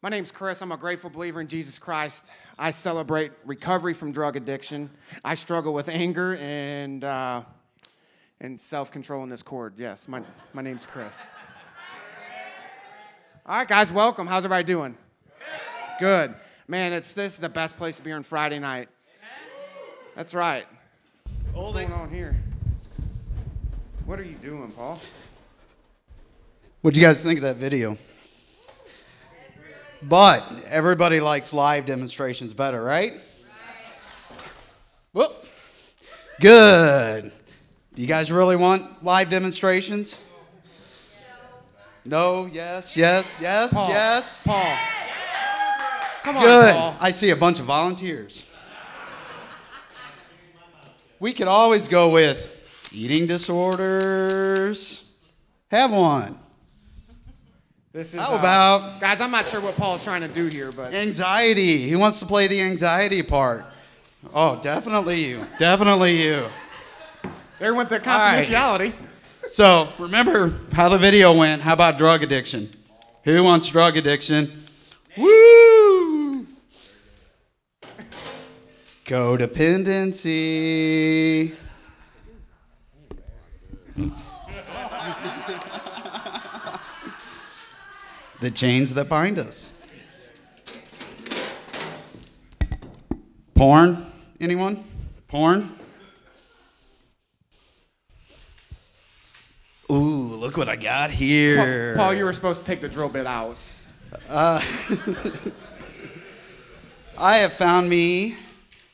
My name's Chris. I'm a grateful believer in Jesus Christ. I celebrate recovery from drug addiction. I struggle with anger and self-control in this cord. Yes, my name's Chris. All right, guys, welcome. How's everybody doing? Good. Man, this is the best place to be on Friday night. That's right. What's going on here? What are you doing, Paul? What'd you guys think of that video? But everybody likes live demonstrations better, right? Well, good. Do you guys really want live demonstrations? No, yes, Paul, yes. Paul. Come on, Good. Paul. I see a bunch of volunteers. We could always go with eating disorders. Have one. This is, How about guys, I'm not sure what Paul's trying to do here, but anxiety? He wants to play the anxiety part. Oh, definitely you. Definitely you. there went the All right. confidentiality. So, remember how the video went. How about drug addiction? Who wants drug addiction? Woo! Codependency. The chains that bind us. Porn? Anyone? Porn? Ooh, look what I got here. Paul, you were supposed to take the drill bit out. I have found me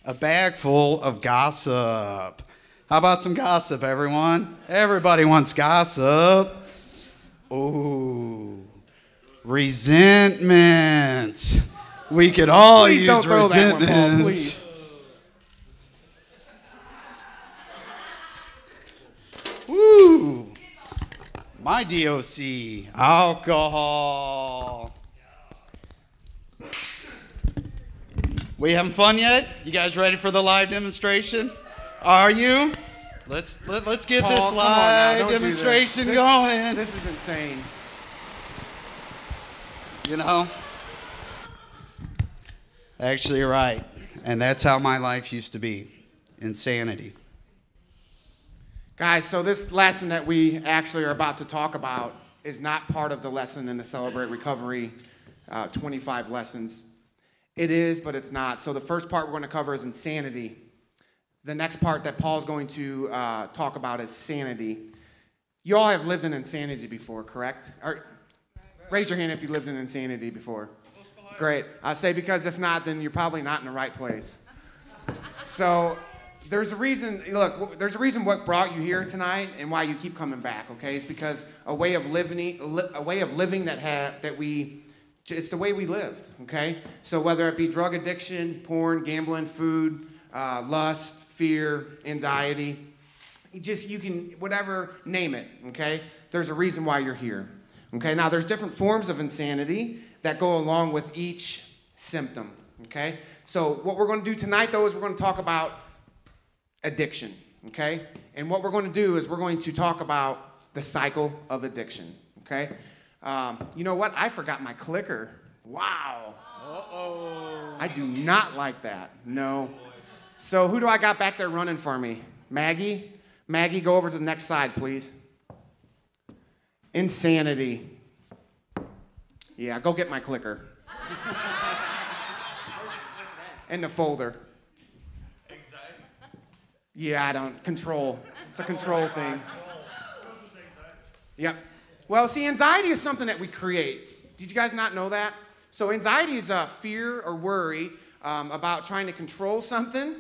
a bag full of gossip. How about some gossip, everyone? Everybody wants gossip. Ooh. Resentment. We could all Please use don't throw resentment. that one, Paul, please. Woo. My DOC. Alcohol. We having fun yet? You guys ready for the live demonstration? Are you? Let's get Paul, this come on now, live don't do demonstration this. going. This is insane. You know? Actually, you're right. And that's how my life used to be. Insanity. Guys, so this lesson that we actually are about to talk about is not part of the lesson in the Celebrate Recovery 25 lessons. It is, but it's not. So the first part we're going to cover is insanity. The next part that Paul's going to talk about is sanity. You all have lived in insanity before, correct? Raise your hand if you lived in insanity before. Great. I say because if not, then you're probably not in the right place. So there's a reason, look, there's a reason what brought you here tonight and why you keep coming back, okay? It's because a way of living it's the way we lived, okay? So whether it be drug addiction, porn, gambling, food, lust, fear, anxiety, you can, whatever, name it, okay? There's a reason why you're here, okay? Now, there's different forms of insanity that go along with each symptom, okay? So what we're going to do tonight, though, is we're going to talk about addiction, okay? And what we're going to do is we're going to talk about the cycle of addiction, okay? You know what? I forgot my clicker. Wow. Uh-oh. I do not like that. No. So who do I got back there running for me? Maggie? Maggie, go over to the next slide, please. Insanity. Yeah, go get my clicker. In the folder. Anxiety? Yeah, I don't. Control. It's a control thing. Yep. Well, see, anxiety is something that we create. Did you guys not know that? So anxiety is a fear or worry about trying to control something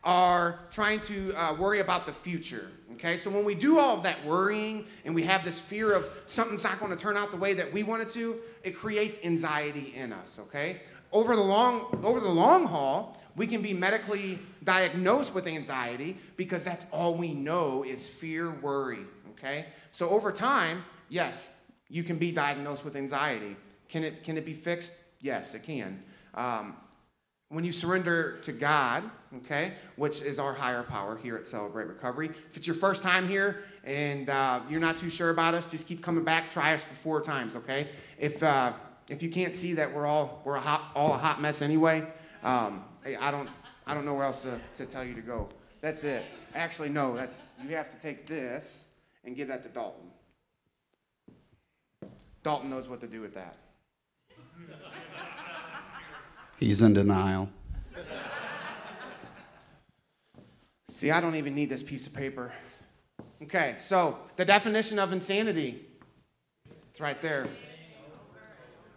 or trying to worry about the future, okay? So when we do all of that worrying and we have this fear of something's not going to turn out the way that we want it to, it creates anxiety in us, okay? Over the long haul, we can be medically diagnosed with anxiety because that's all we know is fear, worry, okay? So over time, yes, you can be diagnosed with anxiety. Can it be fixed? Yes, it can. When you surrender to God, okay, which is our higher power here at Celebrate Recovery. If it's your first time here and you're not too sure about us, just keep coming back. Try us for 4 times, okay? If if you can't see that we're all a hot mess anyway, I don't know where else to tell you to go. That's it. Actually, no. You have to take this and give that to Dalton. Dalton knows what to do with that. He's in denial. See, I don't even need this piece of paper. Okay, so the definition of insanity, it's right there.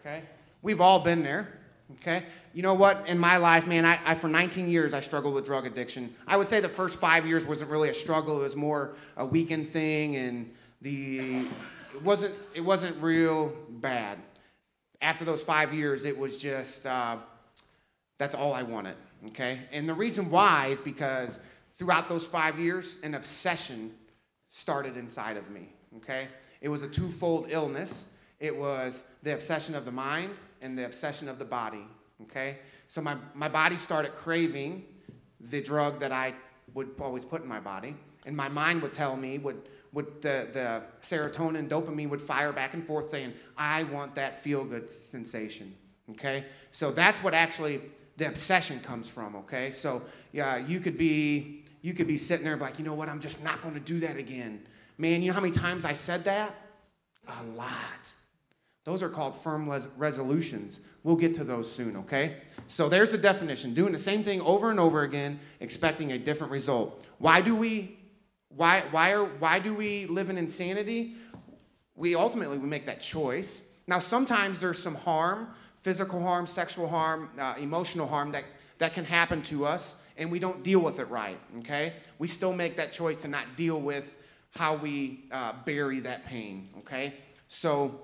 Okay? We've all been there. Okay? You know what? In my life, man, I for 19 years, I struggled with drug addiction. I would say the first 5 years wasn't really a struggle. It was more a weekend thing, and it wasn't real bad. After those 5 years, it was just, that's all I wanted. Okay? And the reason why is because throughout those 5 years, an obsession started inside of me. Okay? It was a twofold illness. It was the obsession of the mind and the obsession of the body, okay? So my body started craving the drug that I would always put in my body, and my mind would tell me, the serotonin, dopamine would fire back and forth saying, I want that feel-good sensation, okay? So that's what actually the obsession comes from, okay? So yeah, you could be sitting there like, you know what, I'm just not going to do that again. Man, you know how many times I said that? A lot. Those are called firm resolutions. We'll get to those soon, okay? So there's the definition. Doing the same thing over and over again, expecting a different result. Why do we live in insanity? We make that choice. Now, sometimes there's some harm, physical harm, sexual harm, emotional harm that can happen to us, and we don't deal with it right, okay? We still make that choice to not deal with how we bury that pain, okay? So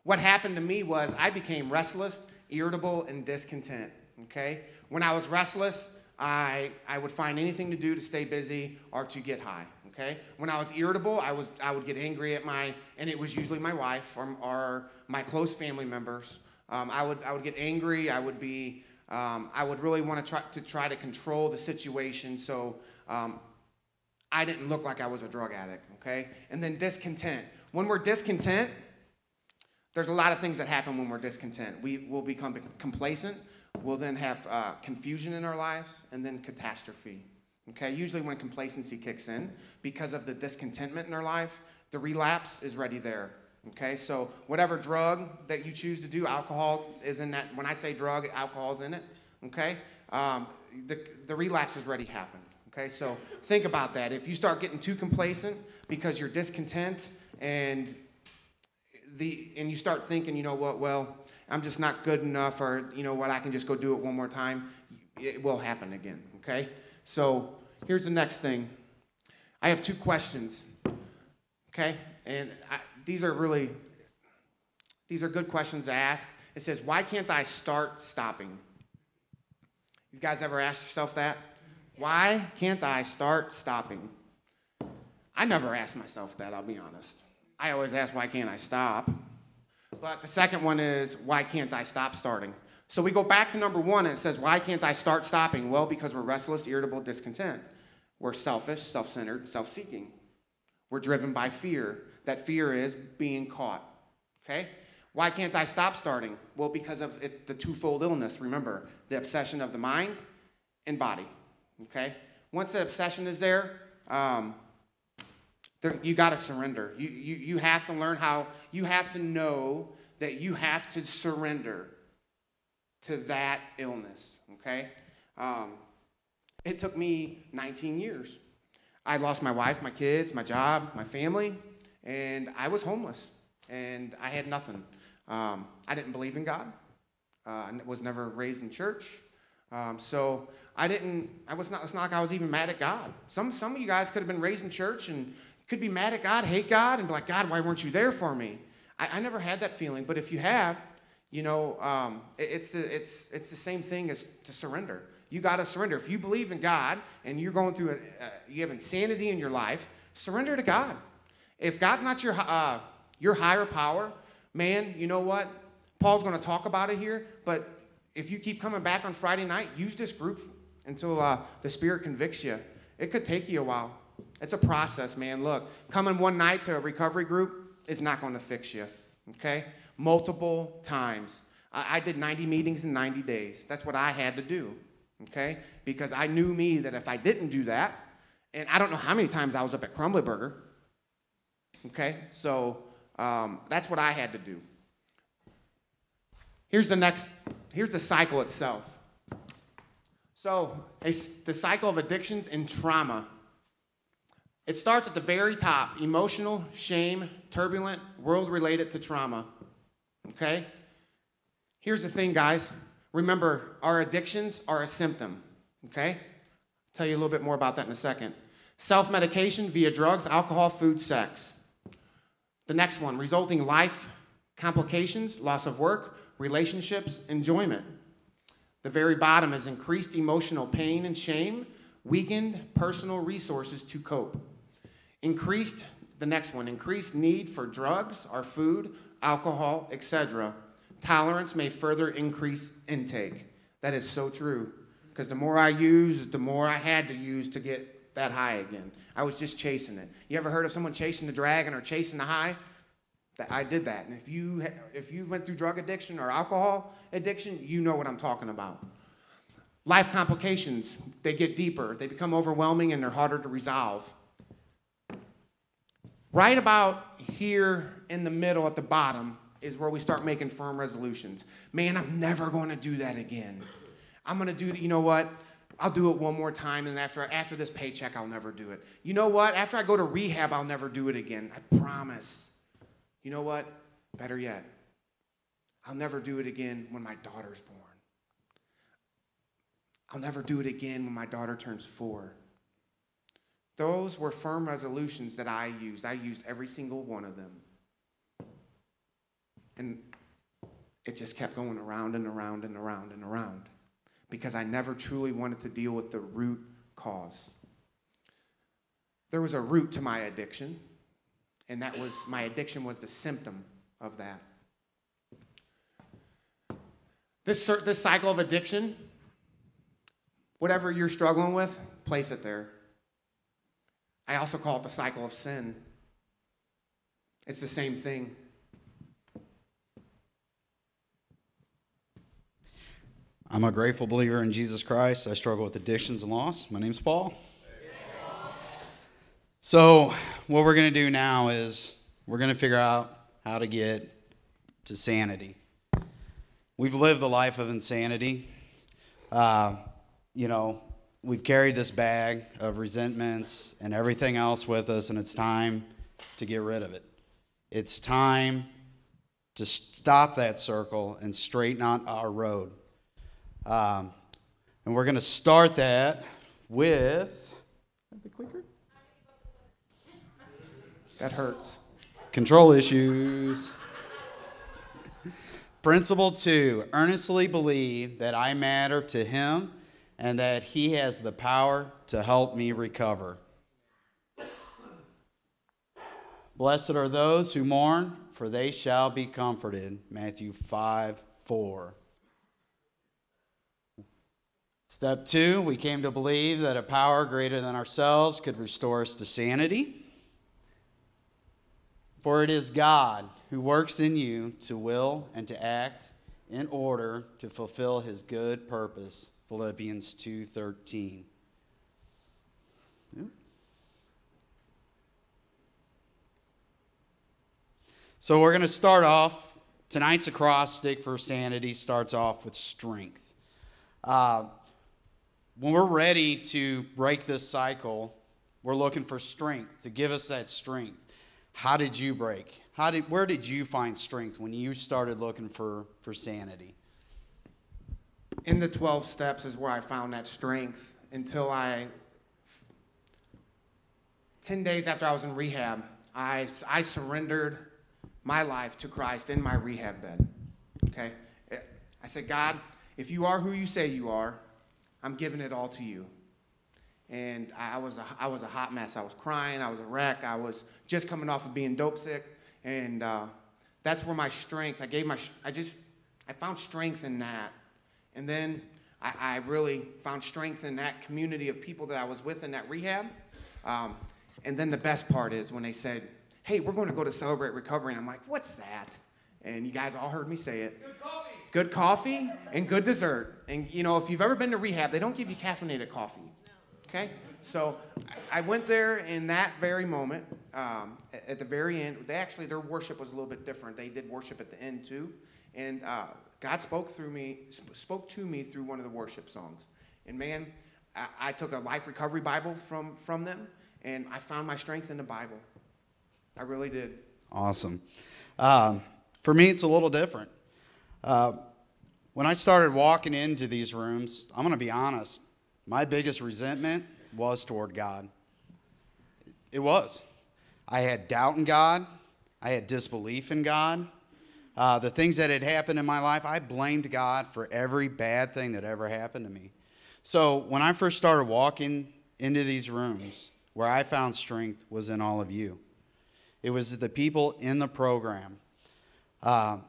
what happened to me was I became restless, irritable, and discontent, okay? When I was restless, I would find anything to do to stay busy or to get high, okay? When I was irritable, I would get angry at and it was usually my wife or my close family members. I would get angry. I would really want to try to control the situation so I didn't look like I was a drug addict, okay? And then discontent. When we're discontent, there's a lot of things that happen when we're discontent. We will become complacent. We'll then have confusion in our lives and then catastrophe. Okay? Usually when complacency kicks in, because of the discontentment in our life, the relapse is ready there. Okay? So whatever drug that you choose to do, alcohol is in that. When I say drug, alcohol is in it. Okay? The relapse has already happened. Okay? So think about that. If you start getting too complacent because you're discontent and you start thinking, you know what, well, I'm just not good enough, or you know what, I can just go do it one more time, it will happen again, okay? So here's the next thing. I have 2 questions, okay? And these are good questions to ask. It says, why can't I start stopping? You guys ever asked yourself that? Why can't I start stopping? I never asked myself that, I'll be honest. I always ask, why can't I stop? But the second one is, why can't I stop starting? So we go back to number 1, and it says, why can't I start stopping? Well, because we're restless, irritable, discontent. We're selfish, self-centered, self-seeking. We're driven by fear. That fear is being caught, okay? Why can't I stop starting? Well, because of the twofold illness, remember, the obsession of the mind and body, okay? Once the obsession is there, you got to surrender. You have to learn how, you have to know that you have to surrender to that illness, okay? It took me 19 years. I lost my wife, my kids, my job, my family, and I was homeless, and I had nothing. I didn't believe in God. I was never raised in church. So it's not like I was even mad at God. Some of you guys could have been raised in church and could be mad at God, hate God, and be like, God, why weren't you there for me? I never had that feeling, but if you have, you know, it's the same thing as to surrender. You got to surrender. If you believe in God and you're going through you have insanity in your life, surrender to God. If God's not your higher power, man, you know what? Paul's going to talk about it here, but if you keep coming back on Friday night, use this group until the Spirit convicts you. It could take you a while. It's a process, man. Look, coming one night to a recovery group is not going to fix you, okay? Multiple times. I did 90 meetings in 90 days. That's what I had to do, okay? Because I knew me that if I didn't do that, and I don't know how many times I was up at Crumbly Burger, okay? So that's what I had to do. Here's the cycle itself. So the cycle of addictions and trauma. It starts at the very top, emotional, shame, turbulent, world related to trauma, okay? Here's the thing, guys. Remember, our addictions are a symptom, okay? I'll tell you a little bit more about that in a second. Self-medication via drugs, alcohol, food, sex. The next one, resulting life complications, loss of work, relationships, enjoyment. The very bottom is increased emotional pain and shame, weakened personal resources to cope. The next one, increased need for drugs or food, alcohol, etc. Tolerance may further increase intake. That is so true. Because the more I used, the more I had to use to get that high again. I was just chasing it. You ever heard of someone chasing the dragon or chasing the high? I did that. And if you went through drug addiction or alcohol addiction, you know what I'm talking about. Life complications, they get deeper. They become overwhelming and they're harder to resolve. Right about here in the middle at the bottom is where we start making firm resolutions. Man, I'm never going to do that again. I'm going to do, you know what? I'll do it one more time, and after this paycheck, I'll never do it. You know what? After I go to rehab, I'll never do it again. I promise. You know what? Better yet, I'll never do it again when my daughter's born. I'll never do it again when my daughter turns 4. Those were firm resolutions that I used. I used every single one of them. And it just kept going around and around and around and around because I never truly wanted to deal with the root cause. There was a root to my addiction, and that was my addiction was the symptom of that. This cycle of addiction, whatever you're struggling with, place it there. I also call it the cycle of sin. It's the same thing. I'm a grateful believer in Jesus Christ. I struggle with addictions and loss. My name's Paul. So what we're going to do now is we're going to figure out how to get to sanity. We've lived the life of insanity. We've carried this bag of resentments and everything else with us, and it's time to get rid of it. It's time to stop that circle and straighten out our road. And we're going to start that with the clicker. That hurts. Control issues. Principle 2, earnestly believe that I matter to him and that he has the power to help me recover. Blessed are those who mourn, for they shall be comforted. Matthew 5:4. Step 2, we came to believe that a power greater than ourselves could restore us to sanity. For it is God who works in you to will and to act in order to fulfill his good purpose. Philippians 2:13. So we're going to start off. Tonight's acrostic for sanity starts off with strength. When we're ready to break this cycle, we're looking for strength, to give us that strength. How did you break? Where did you find strength when you started looking for sanity? In the 12 steps is where I found that strength until 10 days after I was in rehab, I surrendered my life to Christ in my rehab bed, okay? I said, God, if you are who you say you are, I'm giving it all to you. And I was a hot mess. I was crying. I was a wreck. I was just coming off of being dope sick. And that's where my strength, I found strength in that. And then I really found strength in that community of people that I was with in that rehab. And then the best part is when they said, hey, we're going to go to Celebrate Recovery. And I'm like, what's that? And you guys all heard me say it. Good coffee and good dessert. And, you know, if you've ever been to rehab, they don't give you caffeinated coffee. Okay? So I went there in that very moment. At the very end, their worship was a little bit different. They did worship at the end too. And God spoke to me through one of the worship songs. And man, I took a Life Recovery Bible from them, and I found my strength in the Bible. I really did. Awesome. For me, it's a little different. When I started walking into these rooms, I'm going to be honest, my biggest resentment was toward God. It was. I had doubt in God. I had disbelief in God. The things that had happened in my life, I blamed God for every bad thing that ever happened to me. So when I first started walking into these rooms, where I found strength was in all of you. It was the people in the program. I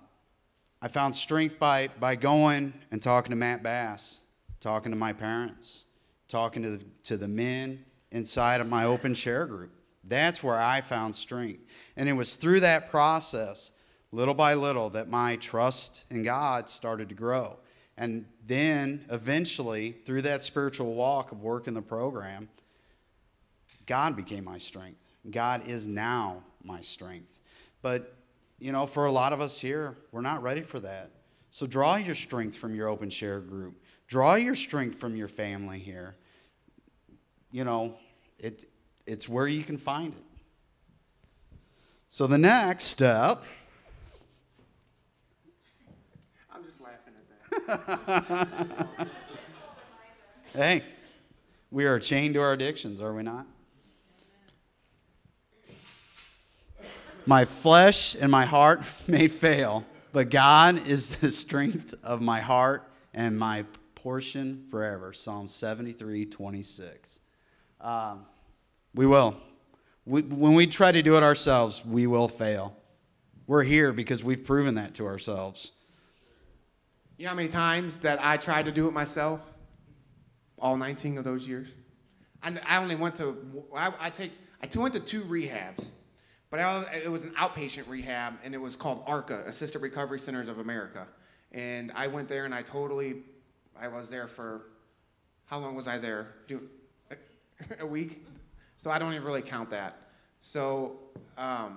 found strength by going and talking to Matt Bass, talking to my parents, talking to the men inside of my open share group. That's where I found strength. And it was through that process, little by little, that my trust in God started to grow. And then eventually, through that spiritual walk of working the program, God became my strength. God is now my strength. But, you know, for a lot of us here, we're not ready for that. So draw your strength from your open share group. Draw your strength from your family here. You know, it's where you can find it. So the next step... I'm just laughing at that. Hey, we are chained to our addictions, are we not? My flesh and my heart may fail, but God is the strength of my heart and my portion forever. Psalm 73:26. We will. When we try to do it ourselves, we will fail. We're here because we've proven that to ourselves. You know how many times that I tried to do it myself? All 19 of those years. I only went to, I went to 2 rehabs. But it was an outpatient rehab, and it was called ARCA, Assisted Recovery Centers of America. And I went there, and I was there for, how long was I there? A week? So I don't even really count that. So I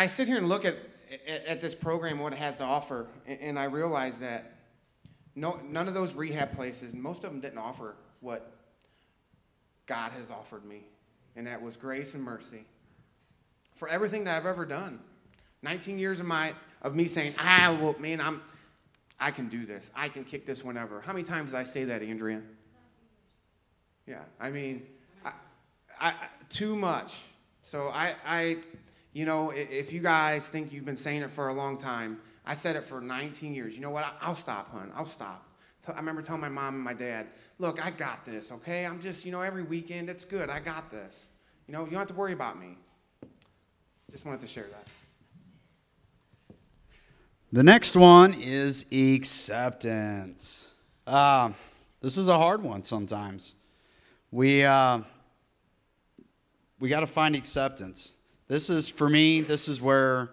sit here and look at this program, what it has to offer, and I realize that none of those rehab places, most of them didn't offer what God has offered me, and that was grace and mercy for everything that I've ever done. 19 years of me saying, well, man, I can do this. I can kick this whenever. How many times did I say that, Andrea? Yeah, I mean, I too much. So you know, if you guys think you've been saying it for a long time, I said it for 19 years. You know what? I'll stop, hon. I'll stop. I remember telling my mom and my dad, look, I got this, okay? I'm just, you know, every weekend, it's good. I got this. You know, you don't have to worry about me. Just wanted to share that. The next one is acceptance. This is a hard one sometimes. We got to find acceptance. This is, for me, this is where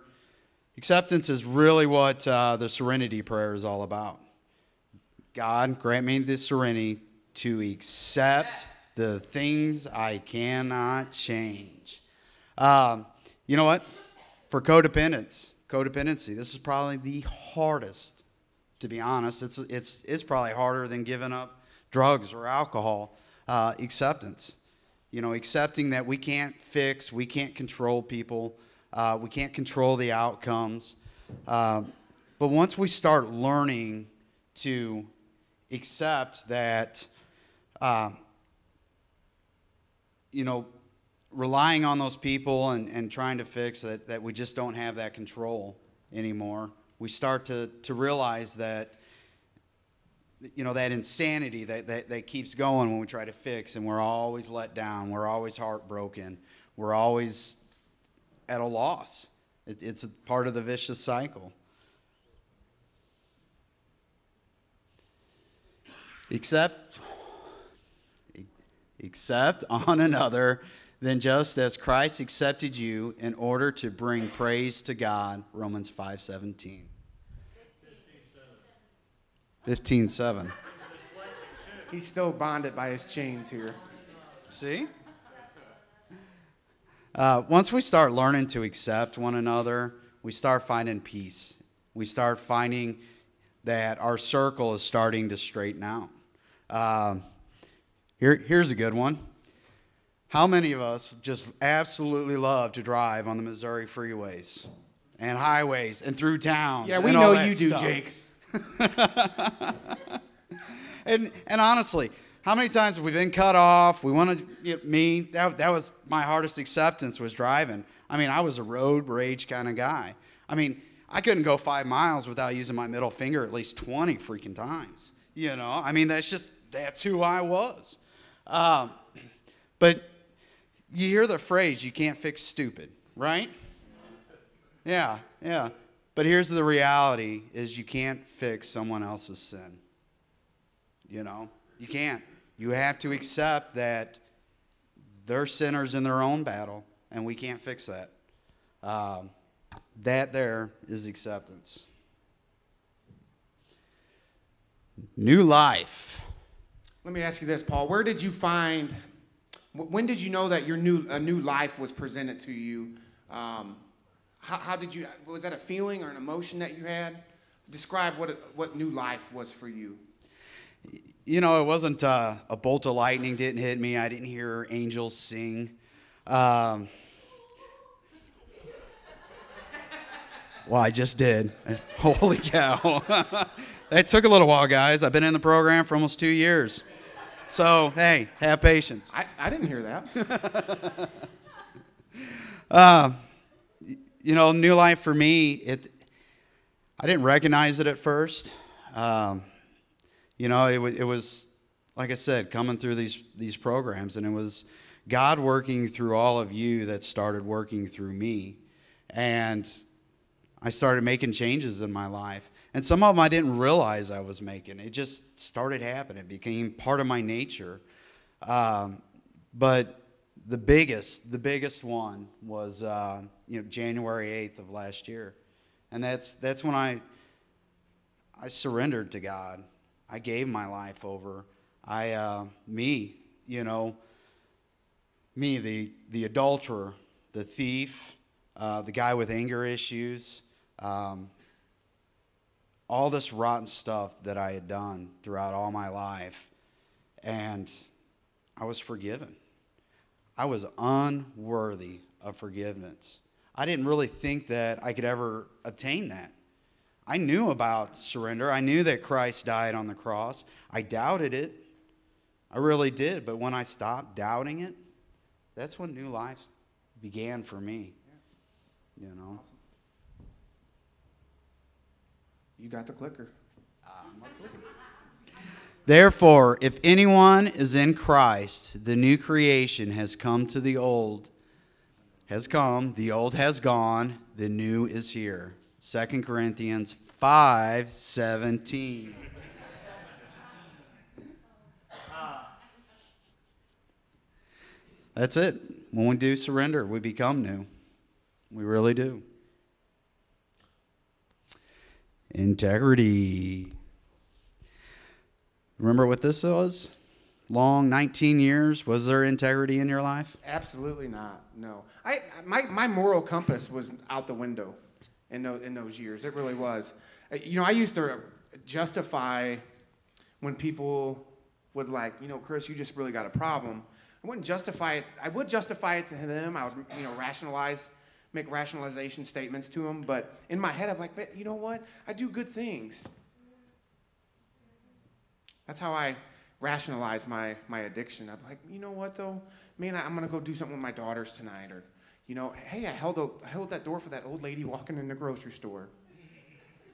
acceptance is really what the serenity prayer is all about. God, grant me the serenity to accept the things I cannot change. You know what? For codependency, this is probably the hardest, to be honest. It's probably harder than giving up drugs or alcohol. Acceptance. You know, accepting that we can't fix, we can't control people, we can't control the outcomes. But once we start learning to accept that, you know, relying on those people and trying to fix that we just don't have that control anymore, we start to realize that, you know, that insanity that keeps going when we try to fix, and we're always let down, we're always heartbroken, we're always at a loss. It's a part of the vicious cycle. Accept on another Then just as Christ accepted you in order to bring praise to God, Romans 5:17. 15:7. He's still bonded by his chains here. See? Once we start learning to accept one another, we start finding peace. We start finding that our circle is starting to straighten out. Here's a good one. How many of us just absolutely love to drive on the Missouri freeways and highways and through towns? Yeah, we and know all that you do, stuff? Jake. And honestly, how many times have we been cut off? We wanted that was my hardest acceptance, was driving. I mean, I was a road rage kind of guy. I mean, I couldn't go 5 miles without using my middle finger at least 20 freaking times. You know, I mean, that's who I was. But you hear the phrase, you can't fix stupid, right? Yeah. But here's the reality, is you can't fix someone else's sin. You know, you can't. You have to accept that they're sinners in their own battle, and we can't fix that. That there is acceptance. New life. Let me ask you this, Paul. When did you know that a new life was presented to you? How did you, was that a feeling or an emotion that you had? Describe what new life was for you. You know, it wasn't a bolt of lightning didn't hit me. I didn't hear angels sing. Well, I just did. Holy cow. That took a little while, guys. I've been in the program for almost 2 years. So, hey, have patience. I didn't hear that. You know, new life for me, I didn't recognize it at first. You know, it was, like I said, coming through these programs, and it was God working through all of you that started working through me. And I started making changes in my life. And some of them I didn't realize I was making. It just started happening. It became part of my nature. But the biggest one was January 8th of last year. And that's when I surrendered to God. I gave my life over. Me, the adulterer, the thief, the guy with anger issues, all this rotten stuff that I had done throughout all my life, and I was forgiven. I was unworthy of forgiveness. I didn't really think that I could ever obtain that. I knew about surrender. I knew that Christ died on the cross. I doubted it. I really did. But when I stopped doubting it, that's when new life began for me. You know. You got the clicker. Therefore, if anyone is in Christ, the new creation has come to the old. Has come, the old has gone, the new is here. 2 Corinthians 5:17. That's it. When we do surrender, we become new. We really do. Integrity. Remember what this was? Long, 19 years. Was there integrity in your life? Absolutely not. No. My moral compass was out the window in those years. It really was. I used to justify when people would Chris, you just really got a problem. I wouldn't justify it. I would justify it to them. I would, make rationalization statements to them. But in my head, I'm like, you know what? I do good things. That's how I rationalize my addiction. I'm like, you know what though? Man, I'm gonna go do something with my daughters tonight, or, hey, I held that door for that old lady walking in the grocery store.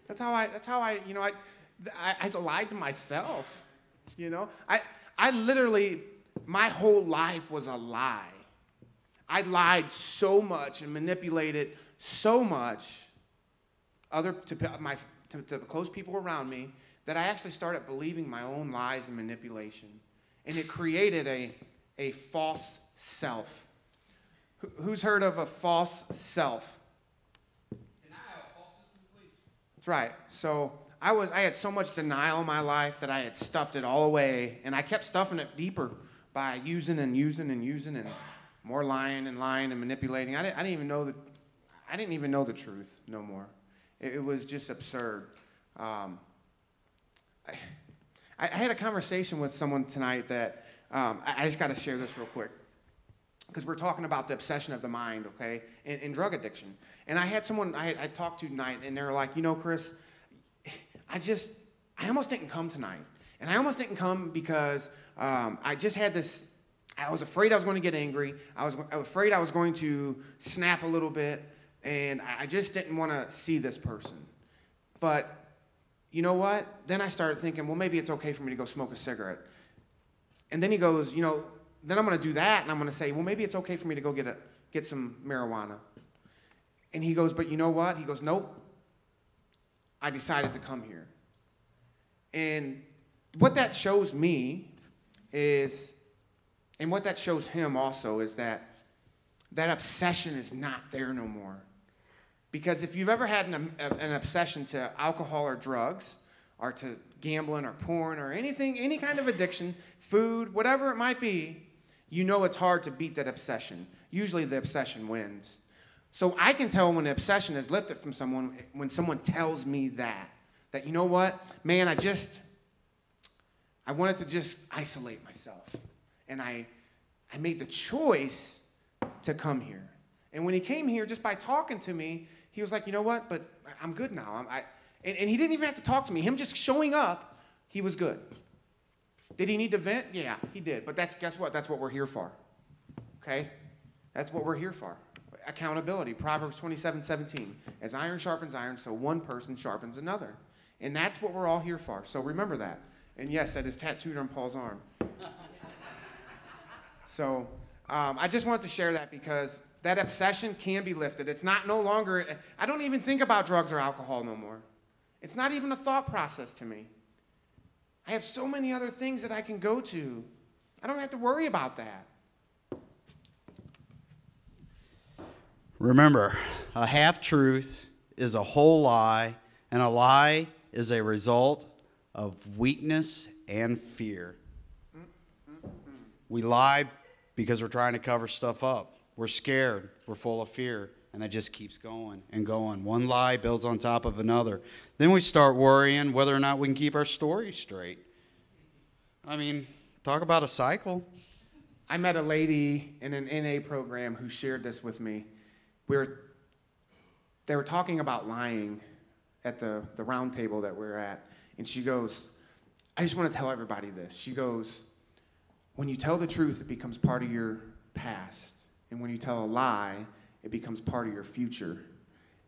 That's how I lied to myself. I literally, my whole life was a lie. I lied so much and manipulated so much to the close people around me that I actually started believing my own lies and manipulation. And it created a false self. Who's heard of a false self? That's right. So I had so much denial in my life that I had stuffed it all away, and I kept stuffing it deeper by using and more lying and manipulating. I didn't even know the truth no more. It was just absurd. I had a conversation with someone tonight that I just got to share this real quick, because we're talking about the obsession of the mind, okay, and drug addiction. And I had someone I talked to tonight, and they were like, Chris, I almost didn't come tonight. And I almost didn't come because I just had this, I was afraid I was going to get angry. I was afraid I was going to snap a little bit, and I just didn't want to see this person. But you know what? Then I started thinking, well, maybe it's okay for me to go smoke a cigarette. And then he goes, then I'm going to do that, and I'm going to say, well, maybe it's okay for me to go get some marijuana. And he goes, but you know what? He goes, nope. I decided to come here. And what that shows me is, and what that shows him also, is that obsession is not there no more. Because if you've ever had an obsession to alcohol or drugs, or to gambling or porn or anything, any kind of addiction, food, whatever it might be, it's hard to beat that obsession. Usually the obsession wins. So I can tell when the obsession is lifted from someone, when someone tells me that you know what, man, I wanted to just isolate myself. And I made the choice to come here. And when he came here, just by talking to me, he was like, you know what, but I'm good now. And he didn't even have to talk to me. Him just showing up, he was good. Did he need to vent? Yeah, he did. But guess what? That's what we're here for. Okay? That's what we're here for. Accountability. Proverbs 27:17. As iron sharpens iron, so one person sharpens another. And that's what we're all here for. So remember that. And yes, that is tattooed on Paul's arm. So I just wanted to share that because that obsession can be lifted. It's no longer, I don't even think about drugs or alcohol no more. It's not even a thought process to me. I have so many other things that I can go to. I don't have to worry about that. Remember, a half-truth is a whole lie, and a lie is a result of weakness and fear. We lie because we're trying to cover stuff up. We're scared. We're full of fear. And that just keeps going and going. One lie builds on top of another. Then we start worrying whether or not we can keep our story straight. I mean, talk about a cycle. I met a lady in an NA program who shared this with me. They were talking about lying at the round table that we're at. And she goes, I just want to tell everybody this. She goes, when you tell the truth, it becomes part of your past. And when you tell a lie, it becomes part of your future.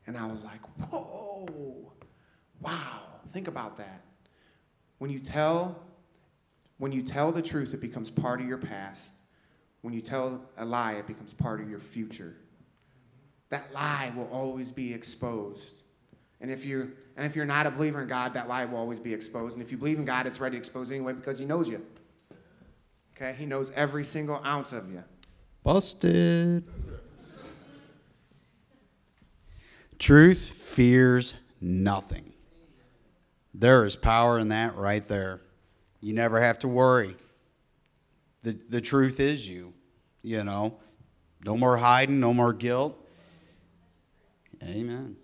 And I was like, whoa, wow, think about that. When you tell the truth, it becomes part of your past. When you tell a lie, it becomes part of your future. That lie will always be exposed. And if you're not a believer in God, that lie will always be exposed. And if you believe in God, it's ready to expose anyway because he knows you. Okay? He knows every single ounce of you. Busted. Truth fears nothing. There is power in that right there. You never have to worry. The truth is you. No more hiding, no more guilt. Amen.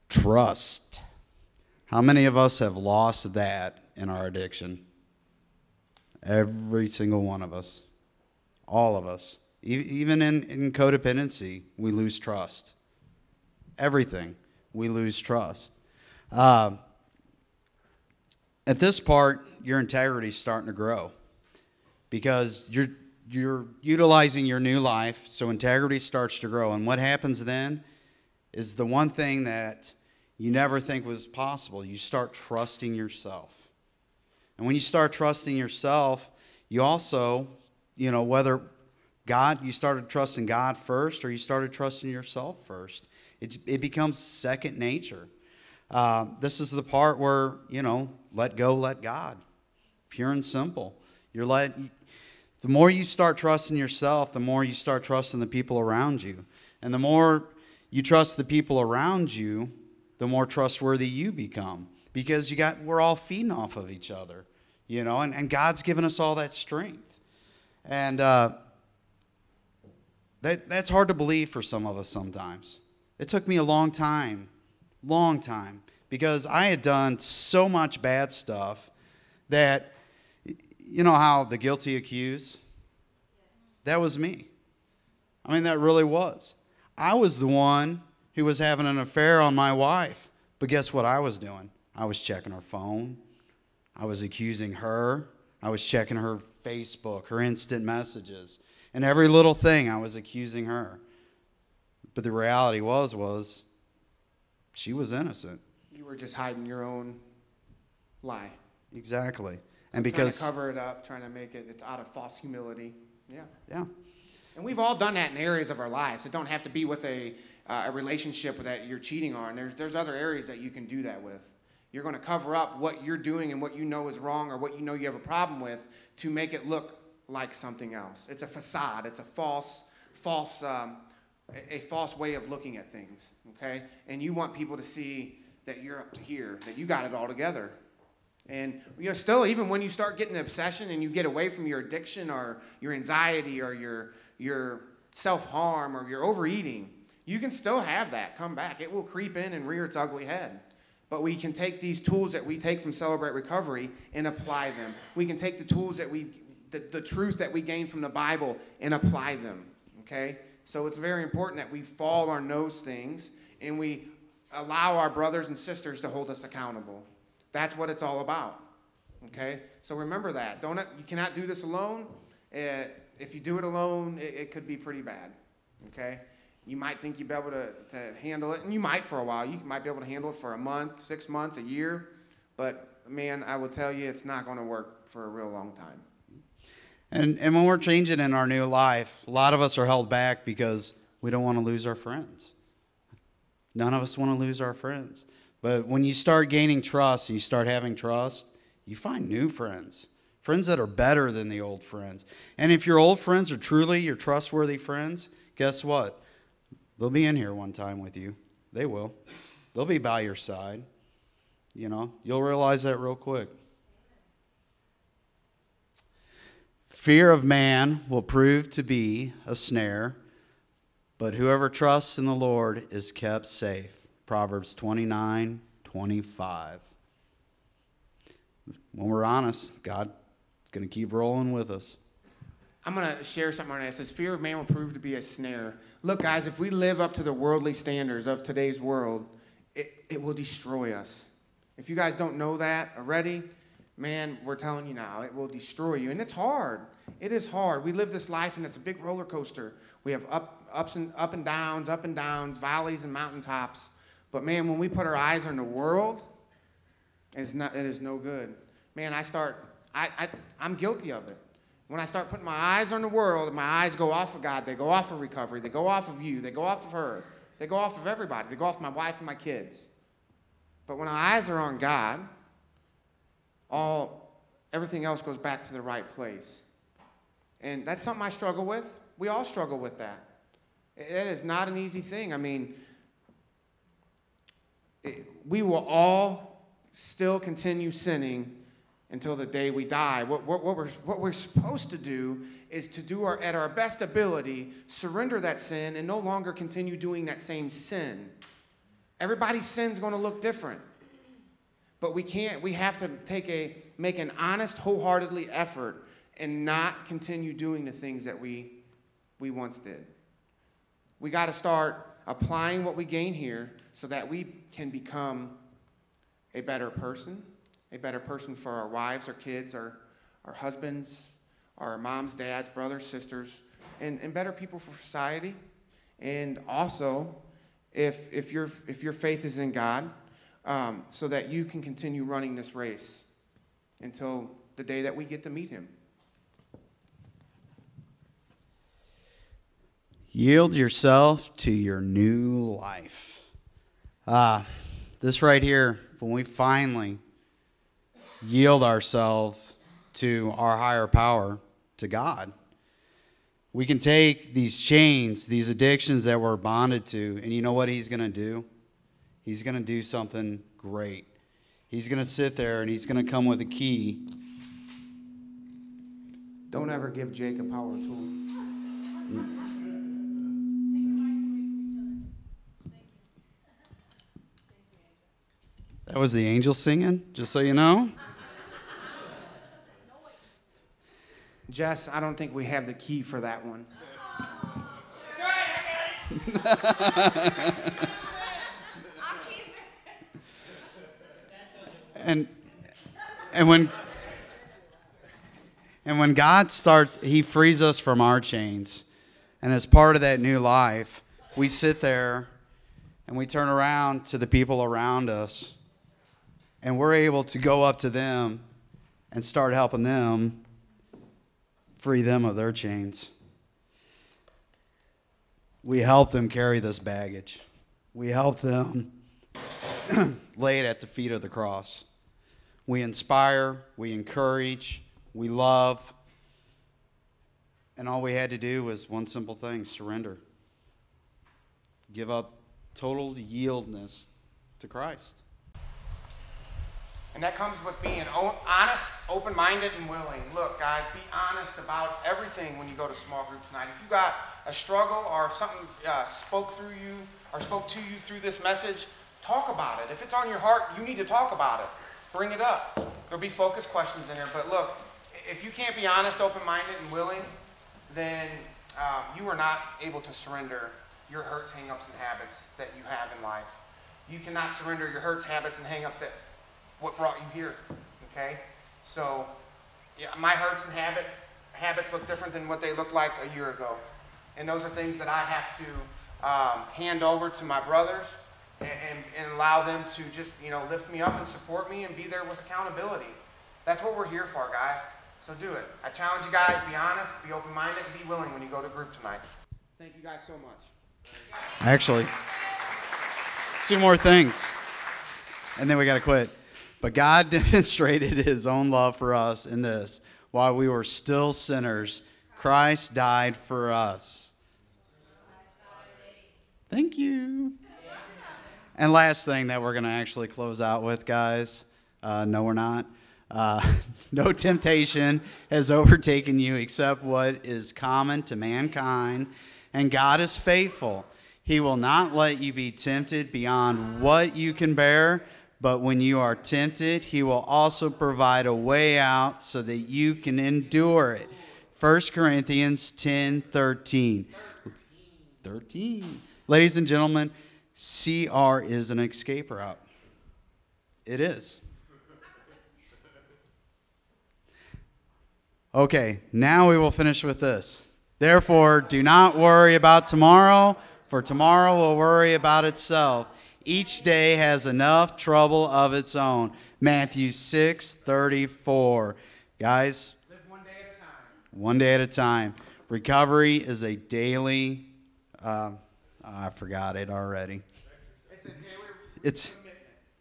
Trust. How many of us have lost that in our addiction? Every single one of us. All of us. Even in codependency, we lose trust. Everything, we lose trust. At this part, your integrity is starting to grow because you're utilizing your new life, so integrity starts to grow. And what happens then is the one thing that you never think was possible. You start trusting yourself. And when you start trusting yourself, you also, whether you started trusting God first or you started trusting yourself first. It becomes second nature. This is the part where, let go, let God. Pure and simple. The more you start trusting yourself, the more you start trusting the people around you. And the more you trust the people around you, the more trustworthy you become. Because we're all feeding off of each other, and God's given us all that strength. And that's hard to believe for some of us sometimes. It took me a long time, because I had done so much bad stuff that, you know how the guilty accuse? That was me. I mean, that really was. I was the one who was having an affair on my wife. But guess what I was doing? I was checking her phone. I was accusing her. I was checking her Facebook, her instant messages. And every little thing I was accusing her. But the reality was she was innocent. You were just hiding your own lie. Exactly. And because trying to cover it up, trying to make it's out of false humility. Yeah. Yeah. And we've all done that in areas of our lives. It don't have to be with a relationship that you're cheating on. There's other areas that you can do that with. You're going to cover up what you're doing and what you know is wrong or what you know you have a problem with to make it look like something else. It's a facade. It's a false way of looking at things. Okay, and you want people to see that you're up to here, that you got it all together. And still, even when you start getting an obsession and you get away from your addiction or your anxiety or your self-harm or your overeating, you can still have that come back. It will creep in and rear its ugly head. But we can take these tools that we take from Celebrate Recovery and apply them. We can take the tools the truth that we gain from the Bible and apply them. Okay? So it's very important that we fall on those things and we allow our brothers and sisters to hold us accountable. That's what it's all about. Okay? So remember that. You cannot do this alone. If you do it alone, it could be pretty bad. Okay? You might think you'll be able to handle it, and you might for a while. You might be able to handle it for a month, 6 months, a year. But, man, I will tell you it's not going to work for a real long time. And when we're changing in our new life, a lot of us are held back because we don't want to lose our friends. None of us want to lose our friends. But when you start gaining trust and you start having trust, you find new friends. Friends that are better than the old friends. And if your old friends are truly your trustworthy friends, guess what? They'll be in here one time with you. They will. They'll be by your side. You'll realize that real quick. Fear of man will prove to be a snare, but whoever trusts in the Lord is kept safe. Proverbs 29:25. When we're honest, God's going to keep rolling with us. I'm going to share something on that. It says, fear of man will prove to be a snare. Look, guys, if we live up to the worldly standards of today's world, it will destroy us. If you guys don't know that already, man, we're telling you now, it will destroy you. And it's hard. It is hard. We live this life, and it's a big roller coaster. We have up and downs, valleys and mountaintops. But, man, when we put our eyes on the world, it is no good. Man, I'm guilty of it. When I start putting my eyes on the world, my eyes go off of God. They go off of recovery. They go off of you. They go off of her. They go off of everybody. They go off my wife and my kids. But when our eyes are on God, everything else goes back to the right place. And that's something I struggle with. We all struggle with that. It is not an easy thing. I mean, we will all still continue sinning until the day we die. What we're supposed to do is to do at our best ability, surrender that sin and no longer continue doing that same sin. Everybody's sin's going to look different. But we have to make an honest, wholeheartedly effort and not continue doing the things that we once did. We got to start applying what we gain here so that we can become a better person for our wives, our kids, our husbands, our moms, dads, brothers, sisters, and better people for society. And also, if your faith is in God, so that you can continue running this race until the day that we get to meet him. Yield yourself to your new life. This right here, when we finally yield ourselves to our higher power, to God. We can take these chains, these addictions that we're bonded to, and you know what he's going to do? He's going to do something great. He's going to sit there and he's going to come with a key. Don't ever give Jake a power tool. That was the angel singing, just so you know. Jess, I don't think we have the key for that one. And when God starts, he frees us from our chains. And as part of that new life, we sit there and we turn around to the people around us, and we're able to go up to them and start helping them free them of their chains. We help them carry this baggage. We help them lay it at the feet of the cross. We inspire, we encourage, we love. And all we had to do was one simple thing: surrender. Give up total yieldness to Christ. And that comes with being honest, open-minded, and willing. Look, guys, be honest about everything when you go to small group tonight. If you got a struggle or if something spoke through you or spoke to you through this message, talk about it. If it's on your heart, you need to talk about it. Bring it up. There'll be focus questions in there. But look, if you can't be honest, open-minded, and willing, then you are not able to surrender your hurts, hang-ups, and habits that you have in life. You cannot surrender your hurts, habits, and hang-ups that what brought you here, okay? So, yeah, my hurts and habits look different than what they looked like a year ago. And those are things that I have to hand over to my brothers and allow them to just, lift me up and support me and be there with accountability. That's what we're here for, guys. So do it. I challenge you guys, be honest, be open-minded, and be willing when you go to group tonight. Thank you guys so much. Actually, 2 more things, and then we got to quit. But God demonstrated his own love for us in this: while we were still sinners, Christ died for us. Thank you. And last thing that we're going to actually close out with, guys, no, we're not. No temptation has overtaken you except what is common to mankind, and God is faithful. He will not let you be tempted beyond what you can bear, but when you are tempted, he will also provide a way out so that you can endure it. 1 Corinthians 10:13. 13. Ladies and gentlemen, CR is an escape route. It is. Okay, now we will finish with this. Therefore, do not worry about tomorrow, for tomorrow will worry about itself. Each day has enough trouble of its own. Matthew 6:34. Guys, Live one day at a time. one day at a time. Recovery is a daily, I forgot it already. It's a daily It's commitment.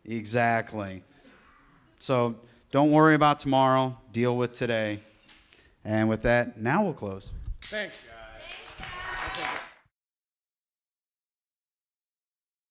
exactly. So don't worry about tomorrow. Deal with today. And with that, now we'll close. Thanks, guys.